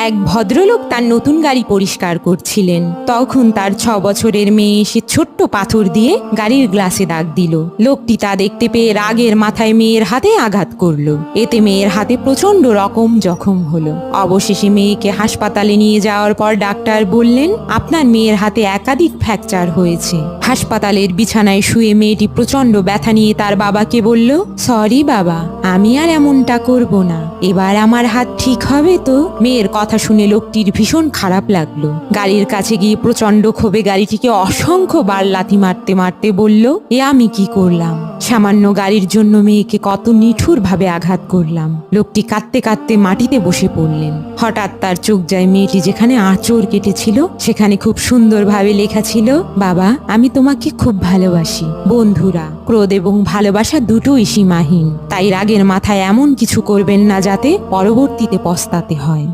এক ভদ্রলোক তার নতুন গাড়ি পরিষ্কার করছিলেন। তখন তার 6 বছরের মেয়ে এসে ছোট্ট পাথর দিয়ে গাড়ির গ্লাসে দাগ দিল। লোকটি তা দেখতে পেয়ে রাগের মাথায় মেয়ের হাতে আঘাত করলো। এতে মেয়ের হাতে প্রচন্ড রকম জখম হলো। অবশেষে মেয়েকে হাসপাতালে নিয়ে যাওয়ার পর ডাক্তার বললেন, আপনার মেয়ের হাতে একাধিক ফ্র্যাকচার হয়েছে। হাসপাতালের বিছানায় শুয়ে মেয়েটি প্রচন্ড ব্যথা নিয়ে তার বাবাকে বলল, সরি বাবা, আমি আর এমনটা করব না। এবার আমার হাত ঠিক হবে তো? মেয়ের কথা শুনে লোকটির ভীষণ খারাপ লাগলো। গাড়ির কাছে গিয়ে প্রচন্ড ক্ষোভে গাড়িটিকে অসংখ্য বার লাথি মারতে মারতে বলল, এ আমি কি করলাম? সামান্য গাড়ির জন্য মেয়েকে কত নিঠুর ভাবে আঘাত করলাম। লোকটি কাঁদতে কাঁদতে মাটিতে বসে পড়লেন। হঠাৎ তার চোখ যায় মেয়েটি যেখানে আঁচড় কেটেছিল সেখানে খুব সুন্দরভাবে লেখা ছিল, বাবা, আমি তোমাকে খুব ভালোবাসি। বন্ধুরা, ক্রোধ এবং ভালোবাসা দুটোই সীমাহীন। তাই রাগের মাথায় এমন কিছু করবেন না যাতে পরবর্তীতে পস্তাতে হয়।